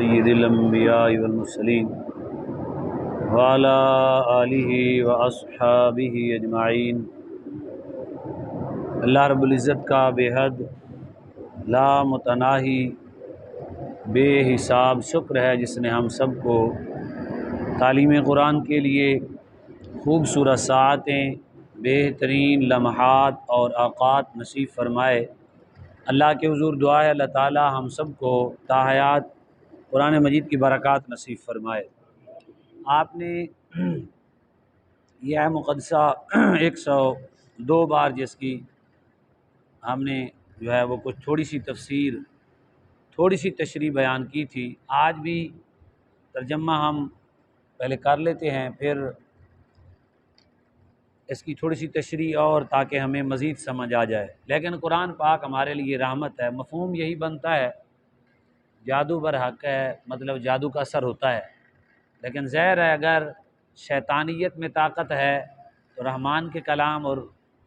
سید الانبیاء والمرسلین وعلی آلہ واصحابہ اجمعین۔ اللہ رب العزت کا بے حد لا متناہی بے حساب شکر ہے جس نے ہم سب کو تعلیم قرآن کے لیے خوبصورت ساعتیں، بہترین لمحات اور اوقات نصیب فرمائے۔ اللہ کے حضور دعا ہے اللہ تعالی ہم سب کو تاحیات قرآن مجید کی برکات نصیب فرمائے۔ آپ نے یہ ہے مقدسہ 102 بار جس کی ہم نے جو ہے وہ کچھ تھوڑی سی تشریح بیان کی تھی۔ آج بھی ترجمہ ہم پہلے کر لیتے ہیں، پھر اس کی تھوڑی سی تشریح اور تاکہ ہمیں مزید سمجھ آ جائے۔ لیکن قرآن پاک ہمارے لیے رحمت ہے۔ مفہوم یہی بنتا ہے جادو برحق ہے، مطلب جادو کا اثر ہوتا ہے، لیکن ظاہر ہے اگر شیطانیت میں طاقت ہے تو رحمان کے کلام اور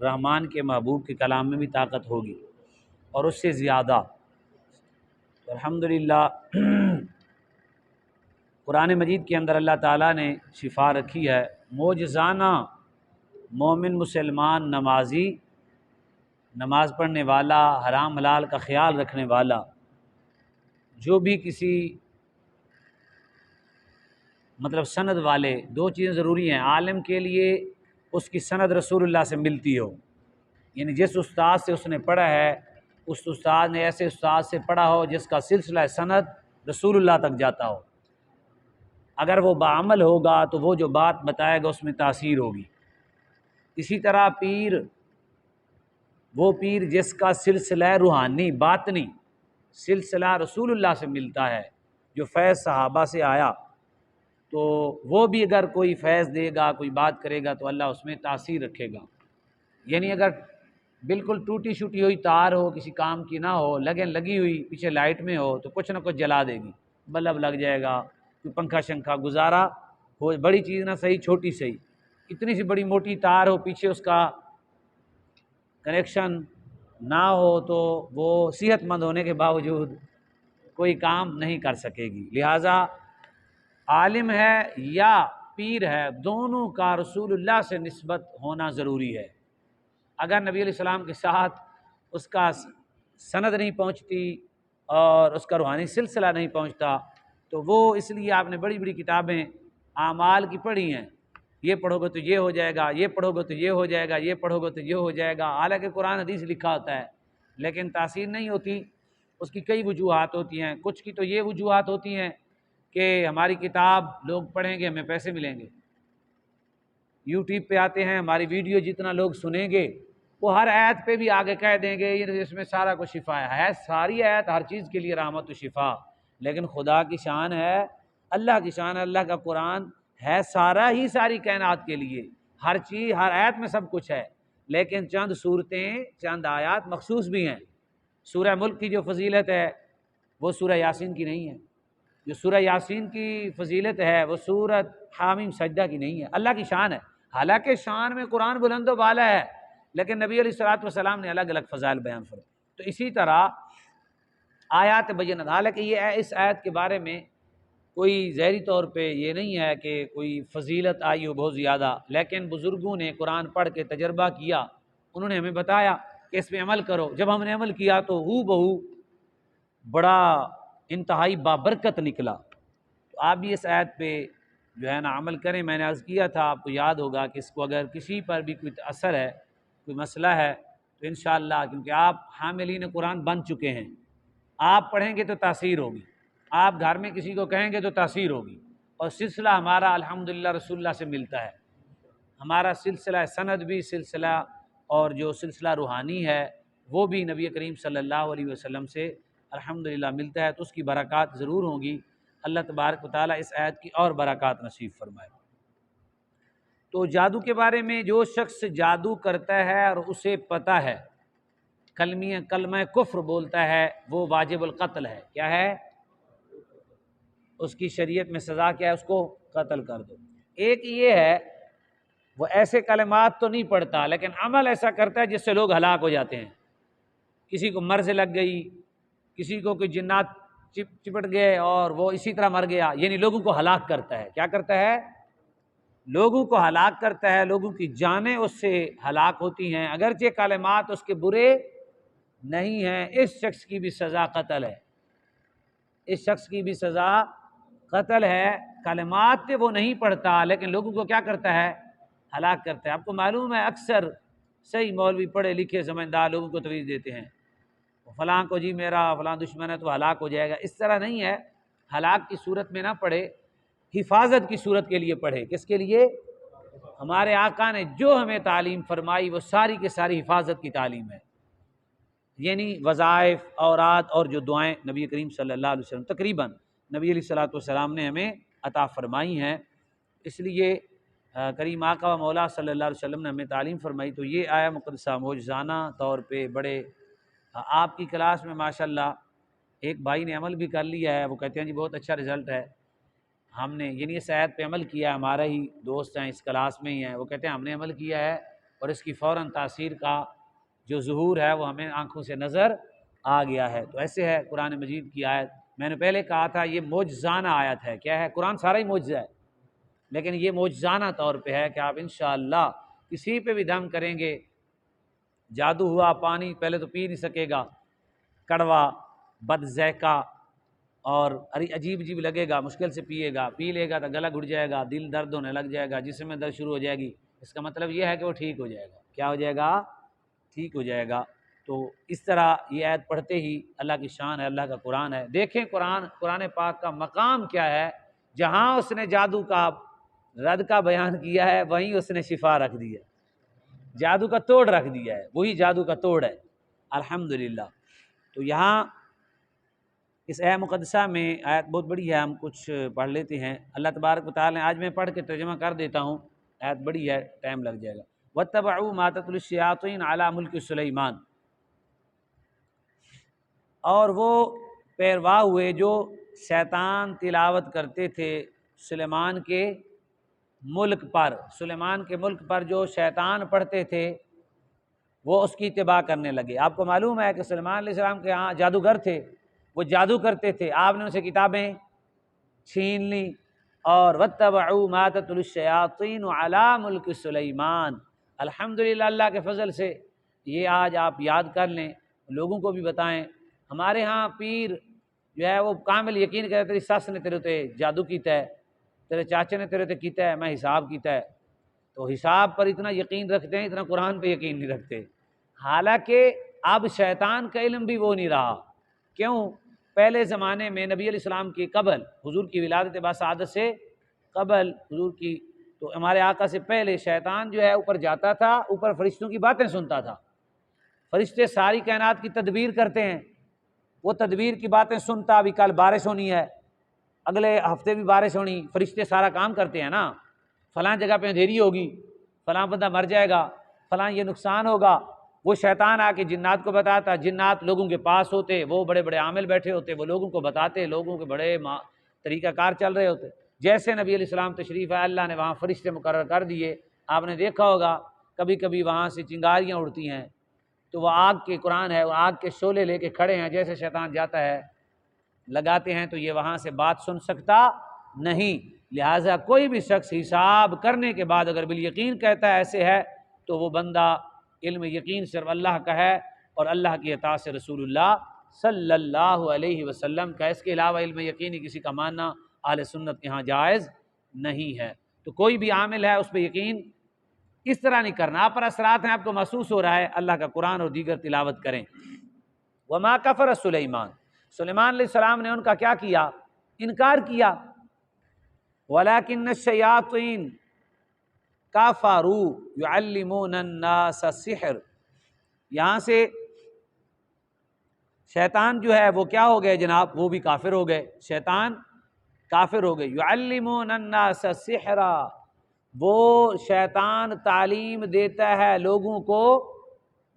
رحمان کے محبوب کے کلام میں بھی طاقت ہوگی اور اس سے زیادہ۔ تو الحمدللہ قرآن مجید کے اندر اللہ تعالیٰ نے شفا رکھی ہے۔ معجزانہ مومن مسلمان نمازی، نماز پڑھنے والا، حرام حلال کا خیال رکھنے والا، جو بھی کسی مطلب سند والے، دو چیزیں ضروری ہیں عالم کے لیے، اس کی سند رسول اللہ سے ملتی ہو، یعنی جس استاد سے اس نے پڑھا ہے اس استاد نے ایسے استاد سے پڑھا ہو جس کا سلسلہ سند رسول اللہ تک جاتا ہو۔ اگر وہ بعمل ہوگا تو وہ جو بات بتائے گا اس میں تاثیر ہوگی۔ اسی طرح وہ پیر جس کا سلسلہ روحانی باطنی سلسلہ رسول اللہ سے ملتا ہے، جو فیض صحابہ سے آیا، تو وہ بھی اگر کوئی فیض دے گا، کوئی بات کرے گا تو اللہ اس میں تاثیر رکھے گا۔ یعنی اگر بالکل ٹوٹی شوٹی ہوئی تار ہو، کسی کام کی نہ ہو، لگی ہوئی پیچھے لائٹ میں ہو تو کچھ نہ کچھ جلا دے گی، بلب لگ جائے گا، کوئی پنکھا شنکھا گزارا ہو، بڑی چیز نہ صحیح چھوٹی صحیح، اتنی سی بڑی موٹی تار ہو پیچھے اس کا کنیکشن نہ ہو تو وہ صحت مند ہونے کے باوجود کوئی کام نہیں کر سکے گی۔ لہٰذا عالم ہے یا پیر ہے، دونوں کا رسول اللہ سے نسبت ہونا ضروری ہے۔ اگر نبی علیہ السلام کے ساتھ اس کا سند نہیں پہنچتی اور اس کا روحانی سلسلہ نہیں پہنچتا تو وہ، اس لیے آپ نے بڑی بڑی کتابیں اعمال کی پڑھی ہیں، یہ پڑھو گے تو یہ ہو جائے گا، یہ پڑھو گے تو یہ ہو جائے گا، یہ پڑھو گے تو یہ ہو جائے گا، حالانکہ قرآن حدیث لکھا ہوتا ہے لیکن تاثیر نہیں ہوتی۔ اس کی کئی وجوہات ہوتی ہیں۔ کچھ کی تو یہ وجوہات ہوتی ہیں کہ ہماری کتاب لوگ پڑھیں گے، ہمیں پیسے ملیں گے، یوٹیوب پہ آتے ہیں، ہماری ویڈیو جتنا لوگ سنیں گے وہ ہر آیت پہ بھی آگے کہہ دیں گے یہ اس میں سارا کچھ شفا ہے ساری آیت ہر چیز کے لیے رحمت و شفا، لیکن خدا کی شان ہے، اللہ کی شان ہے، اللہ کا قرآن ہے سارا ہی ساری کائنات کے لیے، ہر چیز ہر آیت میں سب کچھ ہے، لیکن چند صورتیں چند آیات مخصوص بھی ہیں۔ سورہ ملک کی جو فضیلت ہے وہ سورہ یاسین کی نہیں ہے، جو سورہ یاسین کی فضیلت ہے وہ سورۃ حامیم سجدہ کی نہیں ہے۔ اللہ کی شان ہے، حالانکہ شان میں قرآن بلند و بالا ہے، لیکن نبی علیہ الصلوۃ والسلام نے الگ الگ فضائل بیان فرمائے۔ تو اسی طرح آیات بینت، حالانکہ یہ اس آیت کے بارے میں کوئی ظاہری طور پہ یہ نہیں ہے کہ کوئی فضیلت آئی ہو بہت زیادہ، لیکن بزرگوں نے قرآن پڑھ کے تجربہ کیا، انہوں نے ہمیں بتایا کہ اس پہ عمل کرو۔ جب ہم نے عمل کیا تو ہو بہو بڑا انتہائی بابرکت نکلا۔ تو آپ بھی اس آیت پہ جو ہے نا عمل کریں۔ میں نے عرض کیا تھا، آپ کو یاد ہوگا کہ اس کو اگر کسی پر بھی کوئی اثر ہے، کوئی مسئلہ ہے تو انشاءاللہ، کیونکہ آپ حاملین قرآن بن چکے ہیں، آپ پڑھیں گے تو تاثیر ہوگی، آپ گھر میں کسی کو کہیں گے تو تاثیر ہوگی، اور سلسلہ ہمارا الحمدللہ رسول اللہ سے ملتا ہے، ہمارا سلسلہ سند بھی، سلسلہ اور جو سلسلہ روحانی ہے وہ بھی نبی کریم صلی اللہ علیہ وسلم سے الحمدللہ ملتا ہے، تو اس کی برکات ضرور ہوں گی۔ اللہ تبارک و تعالیٰ اس آیت کی اور برکات نصیب فرمائے۔ تو جادو کے بارے میں، جو شخص جادو کرتا ہے اور اسے پتہ ہے، کلمہ کفر بولتا ہے، وہ واجب القتل ہے۔ کیا ہے اس کی شریعت میں سزا؟ کیا ہے؟ اس کو قتل کر دو۔ ایک یہ ہے وہ ایسے کلمات تو نہیں پڑھتا لیکن عمل ایسا کرتا ہے جس سے لوگ ہلاک ہو جاتے ہیں، کسی کو مرض لگ گئی، کسی کو کوئی جنات چپٹ گئے اور وہ اسی طرح مر گیا، یعنی لوگوں کو ہلاک کرتا ہے۔ کیا کرتا ہے؟ لوگوں کو ہلاک کرتا ہے، لوگوں کی جانیں اس سے ہلاک ہوتی ہیں، اگرچہ کلمات اس کے برے نہیں ہیں۔ اس شخص کی بھی سزا قتل ہے، اس شخص کی بھی سزا قتل ہے۔ کلمات وہ نہیں پڑھتا لیکن لوگوں کو کیا کرتا ہے؟ ہلاک کرتا ہے۔ آپ کو معلوم ہے اکثر صحیح مولوی پڑھے لکھے سمجھدار لوگوں کو توجہ دیتے ہیں، فلاں کو جی میرا فلاں دشمن ہے تو ہلاک ہو جائے گا۔ اس طرح نہیں ہے، ہلاک کی صورت میں نہ پڑھے، حفاظت کی صورت کے لیے پڑھے۔ کس کے لیے؟ ہمارے آقا نے جو ہمیں تعلیم فرمائی وہ ساری کے ساری حفاظت کی تعلیم ہے، یعنی وظائف، اوراد اور جو دعائیں نبی کریم صلی اللہ علیہ وسلم تقریباً نبی علیہ الصلوۃ والسلام نے ہمیں عطا فرمائی ہیں۔ اس لیے کریم آقا و مولا صلی اللہ علیہ وسلم نے ہمیں تعلیم فرمائی، تو یہ آیا مقدسہ معجزانہ طور پہ بڑے آپ کی کلاس میں ماشاءاللہ ایک بھائی نے عمل بھی کر لیا ہے، وہ کہتے ہیں جی بہت اچھا رزلٹ ہے، ہم نے یعنی اس آیت پہ عمل کیا ہے، ہمارا ہی دوست ہیں اس کلاس میں ہی ہیں، وہ کہتے ہیں ہم نے عمل کیا ہے اور اس کی فوراً تاثیر کا جو ظہور ہے وہ ہمیں آنکھوں سے نظر آ گیا ہے۔ تو ایسے ہے قرآن مجید کی آیت، میں نے پہلے کہا تھا یہ معجزانہ آیت ہے۔ کیا ہے؟ قرآن سارا ہی معجزہ ہے لیکن یہ معجزانہ طور پہ ہے کہ آپ انشاءاللہ کسی پہ بھی دم کریں گے، جادو ہوا، پانی پہلے تو پی نہیں سکے گا، کڑوا، بد ذائقہ اور عجیب عجیب لگے گا، مشکل سے پیے گا، پی لے گا تو گلا گھٹ جائے گا، دل درد ہونے لگ جائے گا، جسم میں درد شروع ہو جائے گی، اس کا مطلب یہ ہے کہ وہ ٹھیک ہو جائے گا۔ کیا ہو جائے گا؟ ٹھیک ہو جائے گا۔ تو اس طرح یہ آیت پڑھتے ہی اللہ کی شان ہے، اللہ کا قرآن ہے۔ دیکھیں قرآن پاک کا مقام کیا ہے، جہاں اس نے جادو کا رد کا بیان کیا ہے وہیں اس نے شفا رکھ دی ہے، جادو کا توڑ رکھ دیا ہے، وہی جادو کا توڑ ہے الحمدللہ۔ تو یہاں اس آیت مقدسہ میں آیت بہت بڑی ہے، ہم کچھ پڑھ لیتے ہیں۔ اللہ تبارک و تعالی نے، آج میں پڑھ کے ترجمہ کر دیتا ہوں، آیت بڑی ہے ٹائم لگ جائے گا۔ وَاتَّبَعُوا مَا تَتْلُو الشَّيَاطِينُ عَلَىٰ مُلْكِ سُلَيْمَانَ، اور وہ پیروا ہوئے جو شیطان تلاوت کرتے تھے سلیمان کے ملک پر، سلیمان کے ملک پر جو شیطان پڑھتے تھے وہ اس کی اتباع کرنے لگے۔ آپ کو معلوم ہے کہ سلیمان علیہ السلام کے ہاں جادوگر تھے، وہ جادو کرتے تھے، آپ نے ان سے کتابیں چھین لیں، اور وَاتَّبَعُوا مَا تَتْلُو الشَّيَاطِينُ عَلَىٰ مُلْكِ سُلَيْمَانَ۔ الحمدللہ اللہ کے فضل سے یہ آج آپ یاد کر لیں، لوگوں کو بھی بتائیں۔ ہمارے ہاں پیر جو ہے وہ کامل یقین کرتے، تیری سس نے تیرے تے جادو کیتا ہے، تیرے چاچے نے تیرے تے کیتا ہے، میں حساب کیتا ہے، تو حساب پر اتنا یقین رکھتے ہیں، اتنا قرآن پہ یقین نہیں رکھتے۔ حالانکہ اب شیطان کا علم بھی وہ نہیں رہا۔ کیوں؟ پہلے زمانے میں نبی علیہ السلام کی قبل، حضور کی ولادت باسعادت سے قبل، حضور کی تو ہمارے آقا سے پہلے شیطان جو ہے اوپر جاتا تھا، اوپر فرشتوں کی باتیں سنتا تھا۔ فرشتے ساری کائنات کی تدبیر کرتے ہیں، وہ تدبیر کی باتیں سنتا، ابھی کل بارش ہونی ہے، اگلے ہفتے بھی بارش ہونی، فرشتے سارا کام کرتے ہیں نا، فلاں جگہ پہ اندھیری ہوگی، فلاں بندہ مر جائے گا، فلاں یہ نقصان ہوگا، وہ شیطان آ کے جنات کو بتاتا، جنات لوگوں کے پاس ہوتے، وہ بڑے بڑے عامل بیٹھے ہوتے، وہ لوگوں کو بتاتے، لوگوں کے بڑے طریقہ کار چل رہے ہوتے۔ جیسے نبی علیہ السلام تشریف ہے، اللہ نے وہاں فرشتے مقرر کر دیے۔ آپ نے دیکھا ہوگا کبھی کبھی وہاں سے چنگاریاں اڑتی ہیں، تو وہ آگ کے قرآن ہے، وہ آگ کے شعلے لے کے کھڑے ہیں، جیسے شیطان جاتا ہے لگاتے ہیں تو یہ وہاں سے بات سن سکتا نہیں۔ لہٰذا کوئی بھی شخص حساب کرنے کے بعد اگر بالیقین کہتا ہے ایسے ہے، تو وہ بندہ علم یقین صرف اللہ کا ہے اور اللہ کی اطاعت سے رسول اللہ صلی اللہ علیہ وسلم کا، اس کے علاوہ علم یقینی کسی کا ماننا اہل سنت کے ہاں جائز نہیں ہے۔ تو کوئی بھی عامل ہے اس پہ یقین اس طرح نہیں کرنا، آپ پر اثرات ہیں، آپ کو محسوس ہو رہا ہے، اللہ کا قرآن اور دیگر تلاوت کریں۔ وما کفر سلیمان، سلیمان علیہ السلام نے ان کا کیا کیا؟ انکار کیا۔ ولکن الشیاطین کفروا یعلمون الناس السحر، یہاں سے شیطان جو ہے وہ کیا ہو گئے جناب؟ وہ بھی کافر ہو گئے، شیطان کافر ہو گئے۔ یعلمون الناس السحر، وہ شیطان تعلیم دیتا ہے لوگوں کو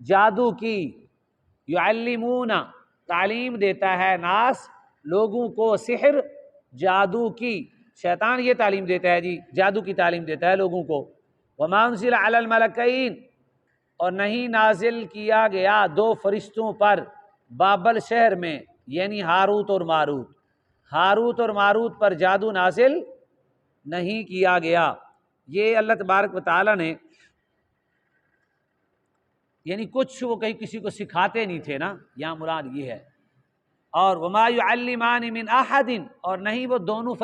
جادو کی، یعلمون تعلیم دیتا ہے، ناس لوگوں کو، سحر جادو کی، شیطان یہ تعلیم دیتا ہے جی، جادو کی تعلیم دیتا ہے لوگوں کو۔ وما انزل علی الملکین، اور نہیں نازل کیا گیا دو فرشتوں پر بابل شہر میں، یعنی ہاروت اور ماروت، ہاروت اور ماروت پر جادو نازل نہیں کیا گیا۔ یہ اللہ تبارک و تعالیٰ نے یعنی کچھ وہ کسی کو سکھاتے نہیں تھے نا، یہاں مراد یہ ہے۔ اور وما يعلمان من احد، اور نہیں وہ دونوں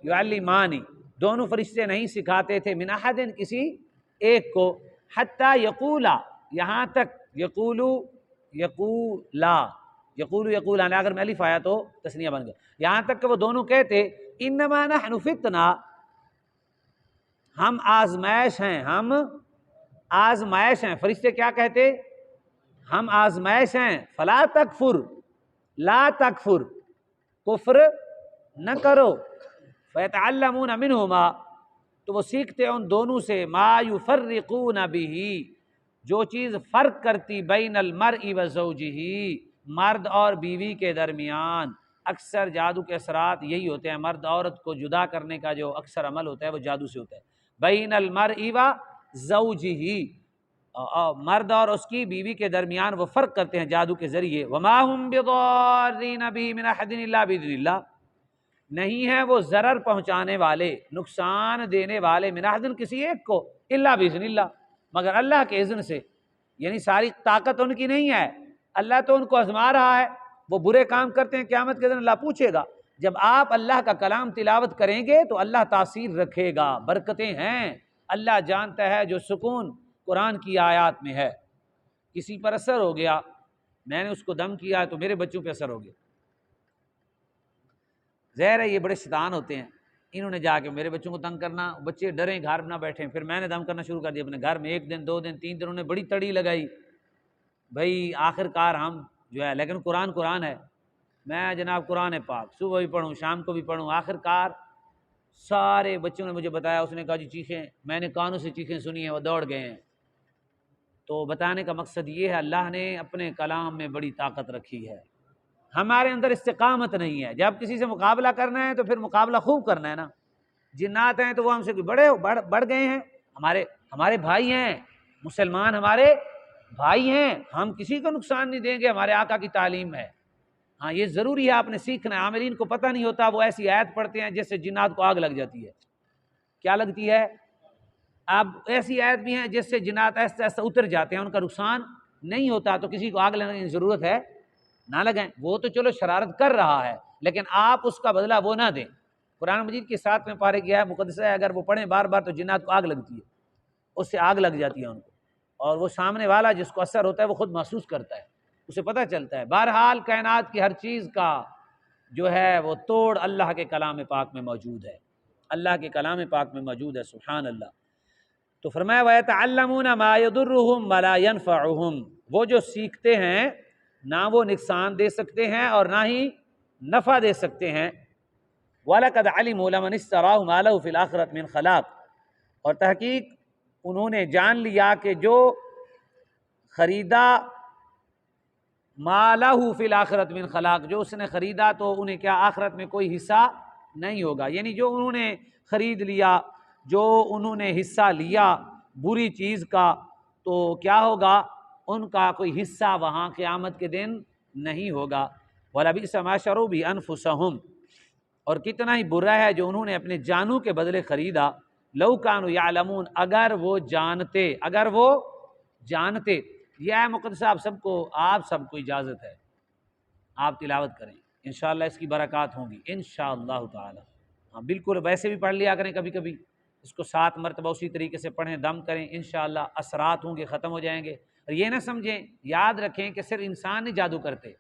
يعلمانی دونوں فرشتے نہیں سکھاتے تھے من احد کسی ایک کو، حتی یقولا یہاں تک یقولان اگر میں الف آیا تو تثنیہ بن گیا، یہاں تک کہ وہ دونوں کہتے انما نحن فتنہ، ہم آزمائش ہیں۔ فرشتے کیا کہتے؟ ہم آزمائش ہیں۔ فلا تکفر، لا تکفر، کفر نہ کرو۔ فیتعلمون منہما، تو وہ سیکھتے ان دونوں سے ما یفرقون بہ، جو چیز فرق کرتی بین المرء و زوجہ، مرد اور بیوی کے درمیان۔ اکثر جادو کے اثرات یہی ہوتے ہیں، مرد عورت کو جدا کرنے کا جو اکثر عمل ہوتا ہے وہ جادو سے ہوتا ہے۔ بین المرء و زوجہ، مرد اور اس کی بیوی کے درمیان وہ فرق کرتے ہیں جادو کے ذریعے۔ وما هم بضارین بہ من احد الا باذن اللہ، نہیں ہیں وہ ضرر پہنچانے والے، نقصان دینے والے، من احد کسی ایک کو، الا باذن اللہ، مگر اللہ کے اذن سے۔ یعنی ساری طاقت ان کی نہیں ہے، اللہ تو ان کو آزما رہا ہے، وہ برے کام کرتے ہیں، قیامت کے دن اللہ پوچھے گا۔ جب آپ اللہ کا کلام تلاوت کریں گے تو اللہ تاثیر رکھے گا، برکتیں ہیں، اللہ جانتا ہے۔ جو سکون قرآن کی آیات میں ہے، کسی پر اثر ہو گیا، میں نے اس کو دم کیا تو میرے بچوں پہ اثر ہو گیا، ظاہر ہے یہ بڑے شیطان ہوتے ہیں، انہوں نے جا کے میرے بچوں کو تنگ کرنا، بچے ڈریں گھر نہ بیٹھیں، پھر میں نے دم کرنا شروع کر دیا اپنے گھر میں، 1 دن 2 دن 3 دن انہوں نے بڑی تڑی لگائی بھائی، آخر کار ہم جو ہے، لیکن قرآن ہے، میں جناب قرآن پاک صبح بھی پڑھوں شام کو بھی پڑھوں، آخر کار سارے بچوں نے مجھے بتایا، اس نے کہا جی چیخیں، میں نے کانوں سے چیخیں سنی ہیں، وہ دوڑ گئے ہیں۔ تو بتانے کا مقصد یہ ہے، اللہ نے اپنے کلام میں بڑی طاقت رکھی ہے، ہمارے اندر استقامت نہیں ہے۔ جب کسی سے مقابلہ کرنا ہے تو پھر مقابلہ خوب کرنا ہے نا۔ جنات ہیں تو وہ ہم سے بڑھ گئے ہیں، ہمارے بھائی ہیں، مسلمان ہمارے بھائی ہیں، ہم کسی کو نقصان نہیں دیں گے، ہمارے آقا کی تعلیم ہے۔ ہاں یہ ضروری ہے، آپ نے سیکھنا ہے۔ عاملین کو پتہ نہیں ہوتا، وہ ایسی آیت پڑھتے ہیں جس سے جنات کو آگ لگ جاتی ہے۔ کیا لگتی ہے؟ اب ایسی آیت بھی ہیں جس سے جنات ایسا اتر جاتے ہیں، ان کا نقصان نہیں ہوتا، تو کسی کو آگ لگانے کی ضرورت ہے نہ لگائیں۔ وہ تو چلو شرارت کر رہا ہے، لیکن آپ اس کا بدلہ وہ نہ دیں۔ قرآن مجید کے 7 پارے کی ہے مقدسہ ہے، اگر وہ پڑھیں بار بار تو جنات کو آگ لگتی ہے، اس سے آگ لگ جاتی ہے ان کو، اور وہ سامنے والا جس کو اثر ہوتا ہے وہ خود محسوس کرتا ہے، اسے پتہ چلتا ہے۔ بہرحال کائنات کی ہر چیز کا جو ہے وہ توڑ اللہ کے کلام پاک میں موجود ہے، اللہ کے کلام پاک میں موجود ہے، سبحان اللہ۔ تو فرمایا وَيَتَعَلَّمُونَ مَا يَضُرُّهُمْ وَلَا يَنْفَعُهُمْ، وہ جو سیکھتے ہیں نہ وہ نقصان دے سکتے ہیں اور نہ ہی نفع دے سکتے ہیں۔ وَلَقَدْ عَلِمُوا لَمَنِ اشْتَرَاهُ مَا لَهُ فِي الْآخِرَةِ مِنْ خَلَاقٍ، اور تحقیق انہوں نے جان لیا کہ جو خریدا مَا لَهُ فِي الْآخِرَةِ مِنْ خَلَاقٍ، جو اس نے خریدا تو انہیں کیا آخرت میں کوئی حصہ نہیں ہوگا، یعنی جو انہوں نے خرید لیا، جو انہوں نے حصہ لیا بری چیز کا، تو کیا ہوگا؟ ان کا کوئی حصہ وہاں قیامت کے دن نہیں ہوگا۔ وَلَبِئْسَ مَا شَرَوْا بِهِ أَنفُسَهُمْ، اور کتنا ہی برا ہے جو انہوں نے اپنے جانوں کے بدلے خریدا۔ لَوْ كَانُوا يَعْلَمُونَ، اگر وہ جانتے۔ یہ ہے مقدس آپ سب کو اجازت ہے، آپ تلاوت کریں، انشاءاللہ اس کی برکات ہوں گی انشاءاللہ تعالی۔ ہاں بالکل، ویسے بھی پڑھ لیا کریں کبھی کبھی، اس کو 7 مرتبہ اسی طریقے سے پڑھیں، دم کریں، انشاءاللہ اثرات ہوں گے، ختم ہو جائیں گے۔ اور یہ نہ سمجھیں، یاد رکھیں کہ صرف انسان نہیں جادو کرتے،